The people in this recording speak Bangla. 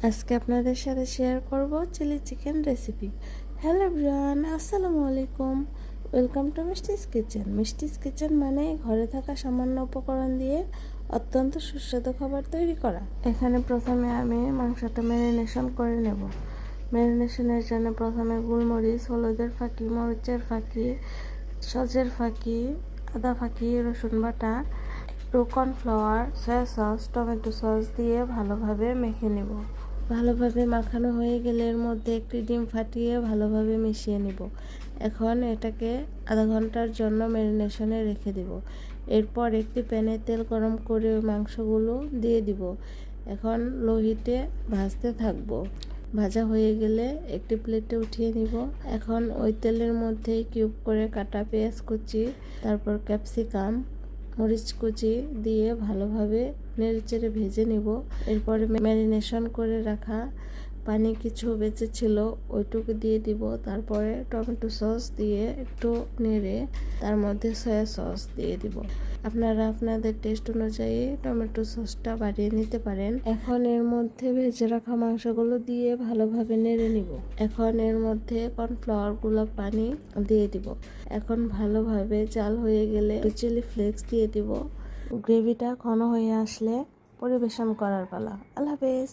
আজকে আপনাদের সাথে শেয়ার করব chilli chicken recipe. Hello everyone, আসসালামু আলাইকুম। Welcome to Mishti's kitchen. Mishti's kitchen মানে ঘরে থাকা সামান্য উপকরণ দিয়ে অত্যন্ত সুস্বাদু খাবার তৈরি করা। এখানে প্রথমে আমি মাংসটা ম্যারিনেশন করে নেব। ম্যারিনেশনের জন্য প্রথমে গোলমরিচ, হলুদের ফাঁকি, মরিচের ফাঁকি, সজের ফাঁকি, আদা ফাঁকি, রসুন বাটা, একটু cornflour, soya sauce, tomato sauce দিয়ে ভালোভাবে মেখে নেব। ভালোভাবে মাখানো হয়ে গেলে এর মধ্যে একটি ডিম ফাটিয়ে ভালোভাবে মিশিয়ে নিব। এখন এটাকে আধা ঘন্টার জন্য ম্যারিনেশনে রেখে দিব। এরপর একটি প্যানে তেল গরম করে মাংসগুলো দিয়ে দিব। এখন লো হিটে ভাজতে থাকবো। ভাজা হয়ে গেলে একটি প্লেটে উঠিয়ে নিব। এখন ওই তেলের মধ্যেই কিউব করে কাটা পেঁয়াজ কুচি, তারপর ক্যাপসিকাম, মরিচ কুচি দিয়ে ভালোভাবে নেড়েচেড়ে ভেজে নিব। এরপরে ম্যারিনেশন করে রাখা পানি কিছু বেঁচে ছিল ওইটুকু দিয়ে দিব। তারপরে টমেটো সস দিয়ে একটু নেড়ে তার মধ্যে সয়া সস দিয়ে দিব। আপনারা আপনাদের টেস্ট অনুযায়ী টমেটো সসটা বাড়িয়ে নিতে পারেন। এখন এর মধ্যে ভেজে রাখা মাংসগুলো দিয়ে ভালোভাবে নেড়ে নিব। এখন এর মধ্যে কর্নফ্লাওয়ার গুলো পানি দিয়ে দিব। এখন ভালোভাবে জাল হয়ে গেলে চিলি ফ্লেক্স দিয়ে দিব। গ্রেভিটা ঘন হয়ে আসলে পরিবেশন করার পালা। আল্লাহ হাফেজ।